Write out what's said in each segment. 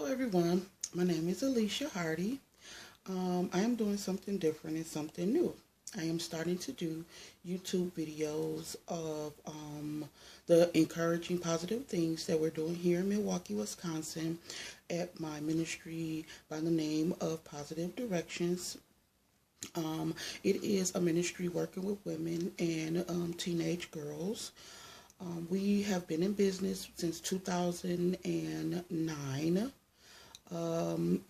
Hello everyone, my name is Alicia Hardy. I am doing something different and something new. I am starting to do YouTube videos of the encouraging positive things that we're doing here in Milwaukee, Wisconsin at my ministry by the name of Positive Directions. It is a ministry working with women and teenage girls. We have been in business since 2009.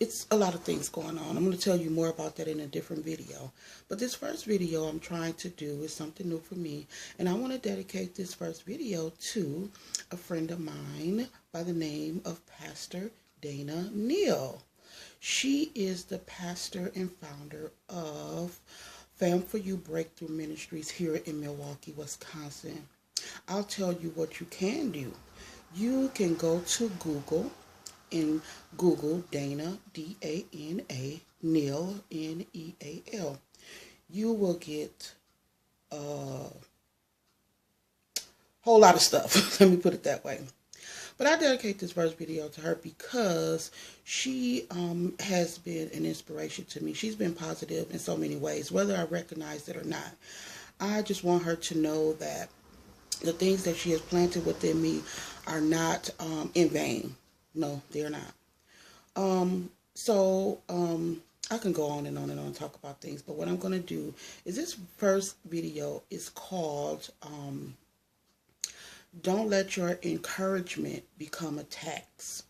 It's a lot of things going on. I'm going to tell you more about that in a different video. But this first video I'm trying to do is something new for me. And I want to dedicate this first video to a friend of mine by the name of Pastor Dana Neal. She is the pastor and founder of Fam for You Breakthrough Ministries here in Milwaukee, Wisconsin. I'll tell you what you can do. You can go to Google and Google Dana, D-A-N-A, Neal, N-E-A-L. You will get a whole lot of stuff. Let me put it that way. But I dedicate this first video to her because she has been an inspiration to me. She's been positive in so many ways, whether I recognize it or not. I just want her to know that the things that she has planted within me are not in vain. No, they're not. I can go on and on and on and talk about things, but what I'm going to do is this first video is called Don't Let Your Encouragement Become Attacks.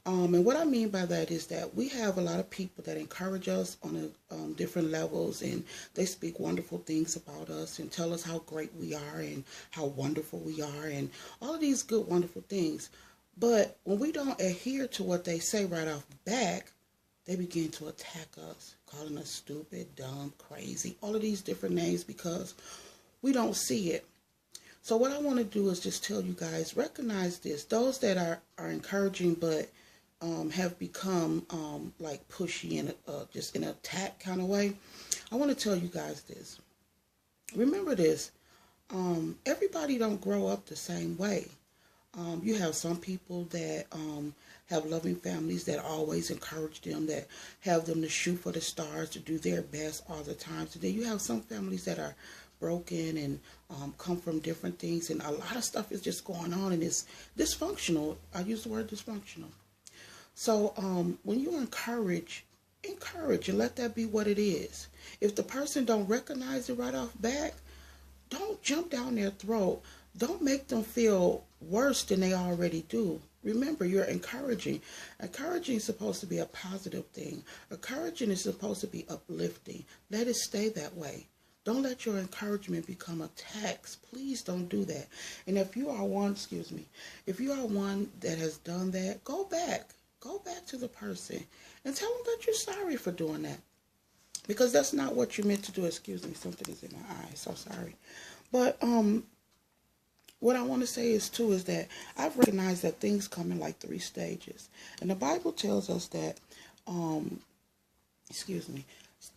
And what I mean by that is that we have a lot of people that encourage us on different levels, and they speak wonderful things about us and tell us how great we are and how wonderful we are and all of these good, wonderful things. But when we don't adhere to what they say right off the back, they begin to attack us, calling us stupid, dumb, crazy, all of these different names because we don't see it. So what I want to do is just tell you guys, recognize this. Those that are encouraging but have become like pushy and just in an attack kind of way, I want to tell you guys this. Remember this. Everybody don't grow up the same way. You have some people that have loving families that always encourage them, that have them to shoot for the stars, to do their best all the time. So then you have some families that are broken and come from different things, and a lot of stuff is just going on and it's dysfunctional. I use the word dysfunctional. So when you encourage and let that be what it is. If the person don't recognize it right off back, don't jump down their throat. Don't make them feel worse than they already do. Remember, you're encouraging. Encouraging is supposed to be a positive thing. Encouraging is supposed to be uplifting. Let it stay that way. Don't let your encouragement become attacks. Please don't do that. And if you are one, if you are one that has done that, go back. Go back to the person and tell them that you're sorry for doing that. Because that's not what you meant to do. Excuse me, something is in my eye. So sorry. But what I want to say is that I've recognized that things come in like 3 stages. And the Bible tells us that, the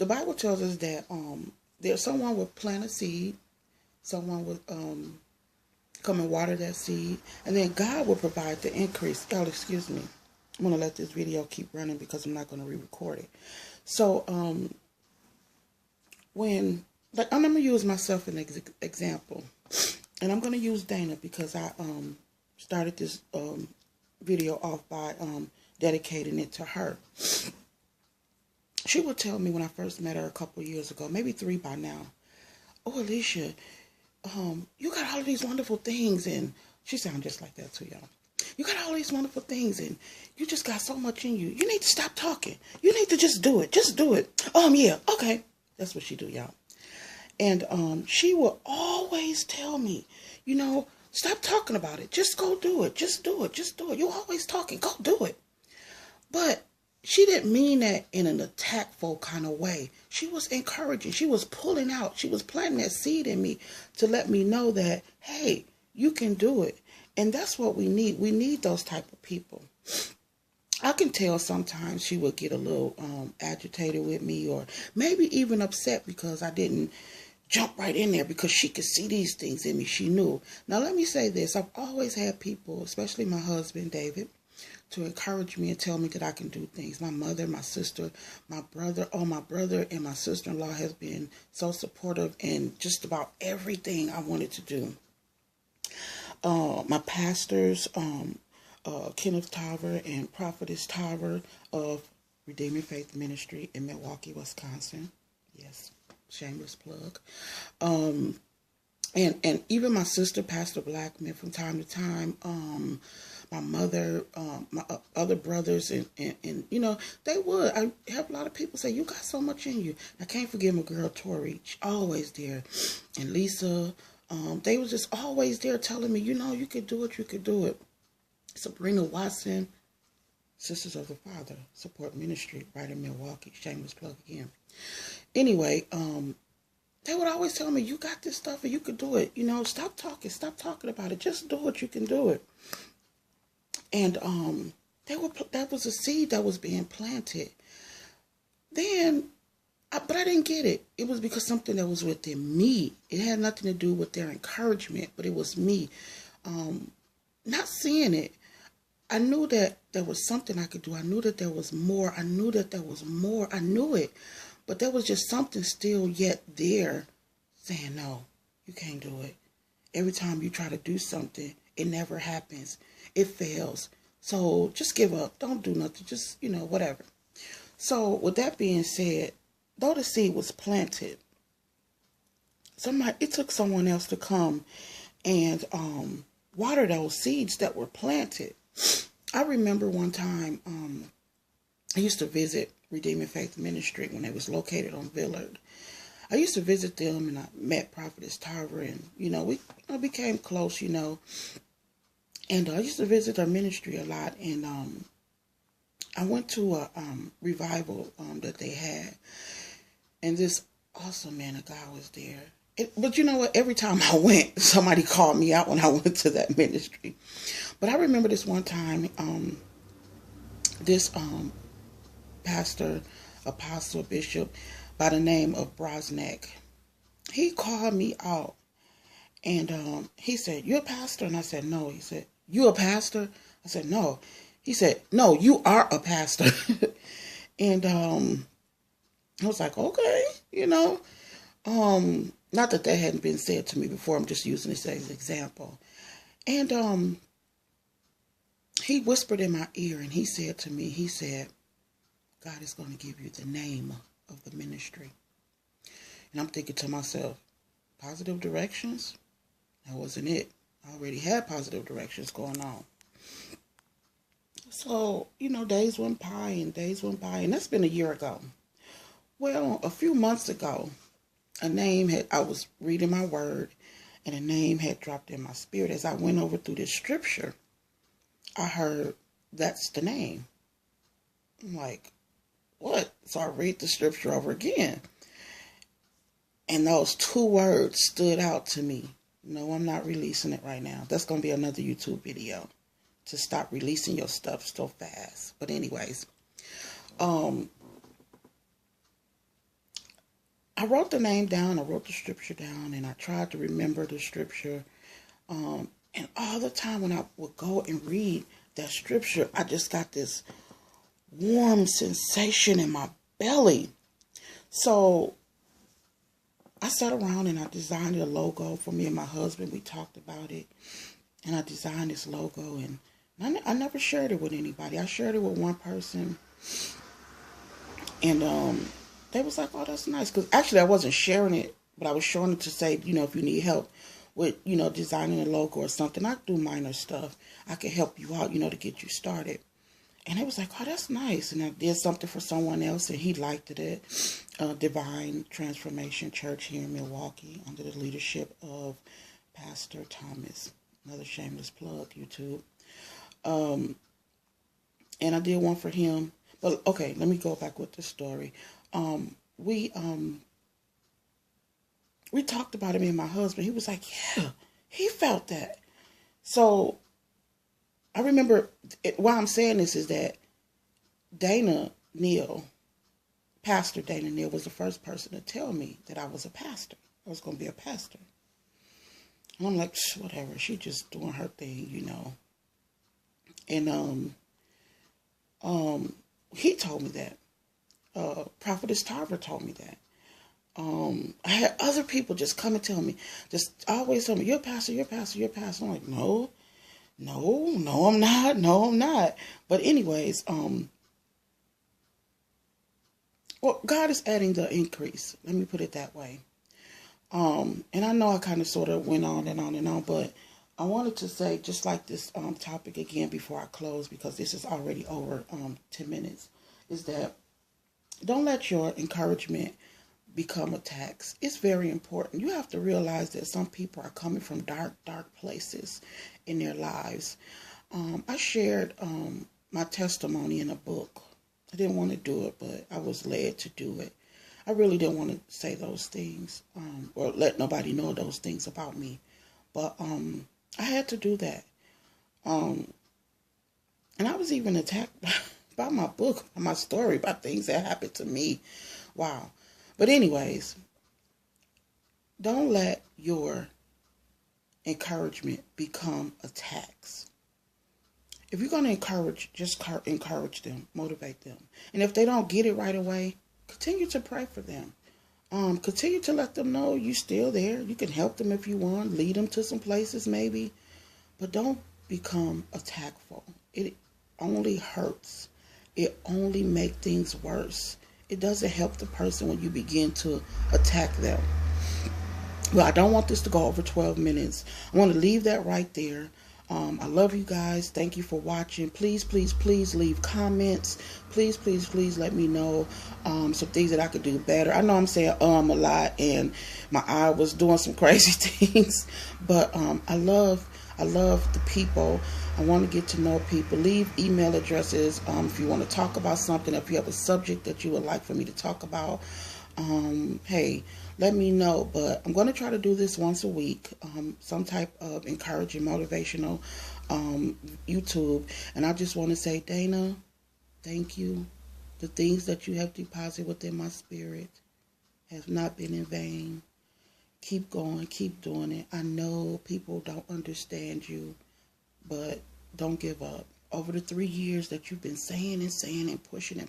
Bible tells us that there's someone will plant a seed, someone will come and water that seed, and then God will provide the increase. Oh, excuse me. I'm going to let this video keep running because I'm not going to re-record it. So, I'm going to use myself as an example. And I'm going to use Dana because I started this video off by dedicating it to her. She would tell me when I first met her a couple years ago, maybe 3 by now, "Oh, Alicia, you got all of these wonderful things." And she sounds just like that too, y'all. "You got all these wonderful things and you just got so much in you. You need to stop talking. You need to just do it. Just do it." Yeah, okay. That's what she do, y'all. And she will always tell me, "Stop talking about it. Just go do it. Just do it. Just do it. You're always talking. Go do it." But she didn't mean that in an attackful kind of way. She was encouraging. She was pulling out. She was planting that seed in me to let me know that, hey, you can do it. And that's what we need. We need those type of people. I can tell sometimes she would get a little agitated with me, or maybe even upset because I didn't jump right in there because she could see these things in me. She knew. Now, let me say this. I've always had people, especially my husband, David, to encourage me and tell me that I can do things. My mother, my sister, my brother, my brother and my sister-in-law has been so supportive in just about everything I wanted to do. My pastors, Kenneth Tarver and Prophetess Tarver of Redeeming Faith Ministry in Milwaukee, Wisconsin. Yes, shameless plug. And even my sister, Pastor Blackman, from time to time, my mother, my other brothers, and they would. I have a lot of people say, you got so much in you. I can't forget my girl, Tori, always there. And Lisa, they was just always there telling me, you could do it, you could do it. Sabrina Watson, Sisters of the Father Support Ministry, right in Milwaukee. Shameless plug again. Anyway, they would always tell me, you got this stuff and you could do it. Stop talking about it. Just do it. You can do it. And that was a seed that was being planted. Then, but I didn't get it. It was because something that was within me. It had nothing to do with their encouragement, but it was me. Not seeing it. I knew that there was something I could do. I knew that there was more. I knew that there was more. I knew it. But there was just something still yet there saying, no, you can't do it. Every time you try to do something, it never happens. It fails. So just give up. Don't do nothing. Just, whatever. So with that being said, though the seed was planted, it took someone else to come and water those seeds that were planted. I remember one time I used to visit Redeeming Faith Ministry when it was located on Villard. I used to visit them, and I met Prophetess Tarver, and we became close, and I used to visit their ministry a lot. And I went to a revival that they had, and this awesome man of God was there. But you know what? Every time I went, somebody called me out when I went to that ministry. But I remember this one time, this pastor, apostle, bishop by the name of Brosnack, he called me out, and he said, "You a pastor?" And I said, "No." He said, "You a pastor?" I said, "No." He said, "No, you are a pastor." And I was like, okay, not that hadn't been said to me before. I'm just using this as an example. And he whispered in my ear, and he said to me, God is going to give you the name of the ministry. And I'm thinking to myself, positive directions? That wasn't it. I already had positive directions going on. So, days went by, and that's been a year ago. Well, a few months ago, I was reading my word, and a name had dropped in my spirit. As I went over through this scripture, I heard, that's the name. I'm like, what? So I read the scripture over again. And those two words stood out to me. No, I'm not releasing it right now. That's going to be another YouTube video, to stop releasing your stuff so fast. But anyways, I wrote the name down, I wrote the scripture down, and I tried to remember the scripture. And all the time when I would go and read that scripture, I just got this warm sensation in my belly. So I sat around and I designed a logo for me and my husband. We talked about it, and I designed this logo, and I never shared it with anybody. I shared it with one person, and they was like, oh, that's nice. Because actually I wasn't sharing it, but I was showing it to say, if you need help with, designing a logo or something, I do minor stuff. I can help you out, to get you started. And it was like, oh, that's nice. And I did something for someone else, and he liked it. Divine Transformation Church here in Milwaukee, under the leadership of Pastor Thomas. Another shameless plug, YouTube. And I did one for him. But okay, let me go back with the story. We talked about it, me and my husband. He was like, yeah, he felt that. So I remember, why I'm saying this is that Neal, Pastor Dana Neal, was the first person to tell me that I was a pastor. I was going to be a pastor. And I'm like, whatever, she just doing her thing, And He told me that. Prophetess Tarver told me that. I had other people just come and tell me, just always tell me, you're a pastor, you're a pastor, you're a pastor. I'm like, no, I'm not. No, I'm not. But anyways, well, God is adding the increase. Let me put it that way. And I know I kind of sort of went on and on and on, but I wanted to say, just like this topic again before I close, because this is already over 10 minutes, is that don't let your encouragement become a tax. It's very important. You have to realize that some people are coming from dark, dark places in their lives. I shared my testimony in a book. I didn't want to do it, but I was led to do it. I really didn't want to say those things or let nobody know those things about me. But I had to do that. And I was even attacked by my book, by my story, by things that happened to me. Wow. But anyways, don't let your encouragement become a tax. If you're going to encourage, just encourage them, motivate them. And if they don't get it right away, continue to pray for them. Continue to let them know you're still there. You can help them if you want, lead them to some places maybe. But don't become attackful. It only hurts. It only makes things worse. It doesn't help the person when you begin to attack them. Well, I don't want this to go over 12 minutes. I want to leave that right there. I love you guys. Thank you for watching. Please, please, please leave comments. Please, please, please let me know some things that I could do better. I know I'm saying a lot and my eye was doing some crazy things, but I love the people. I want to get to know people. Leave email addresses if you want to talk about something, if you have a subject that you would like for me to talk about. Hey, let me know. But I'm going to try to do this once a week, some type of encouraging, motivational YouTube. And I just want to say, Dana, thank you. The things that you have deposited within my spirit have not been in vain. Keep going, keep doing it. I know people don't understand you, but don't give up. Over the 3 years that you've been saying and pushing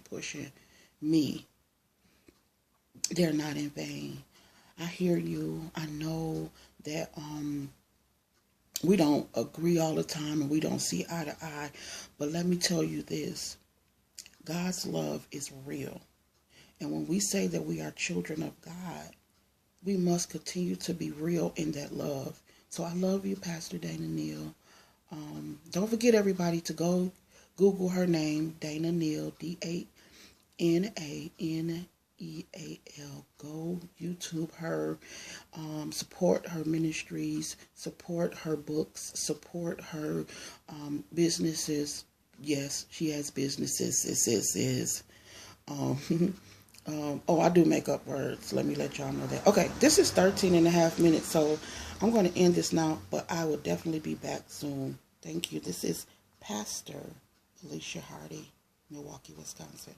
me, they're not in vain. I hear you. I know that we don't agree all the time and we don't see eye to eye, but let me tell you this. God's love is real. And when we say that we are children of God, we must continue to be real in that love. So I love you, Pastor Dana Neal. Don't forget, everybody, to go Google her name, Dana Neal, DANANEAL. Go YouTube her, support her ministries, support her books, support her businesses. Yes, she has businesses. Oh, I do make up words. Let me let y'all know that. Okay, this is 13 and a half minutes, so I'm going to end this now, but I will definitely be back soon. Thank you. This is Pastor Alicia Hardy, Milwaukee, Wisconsin.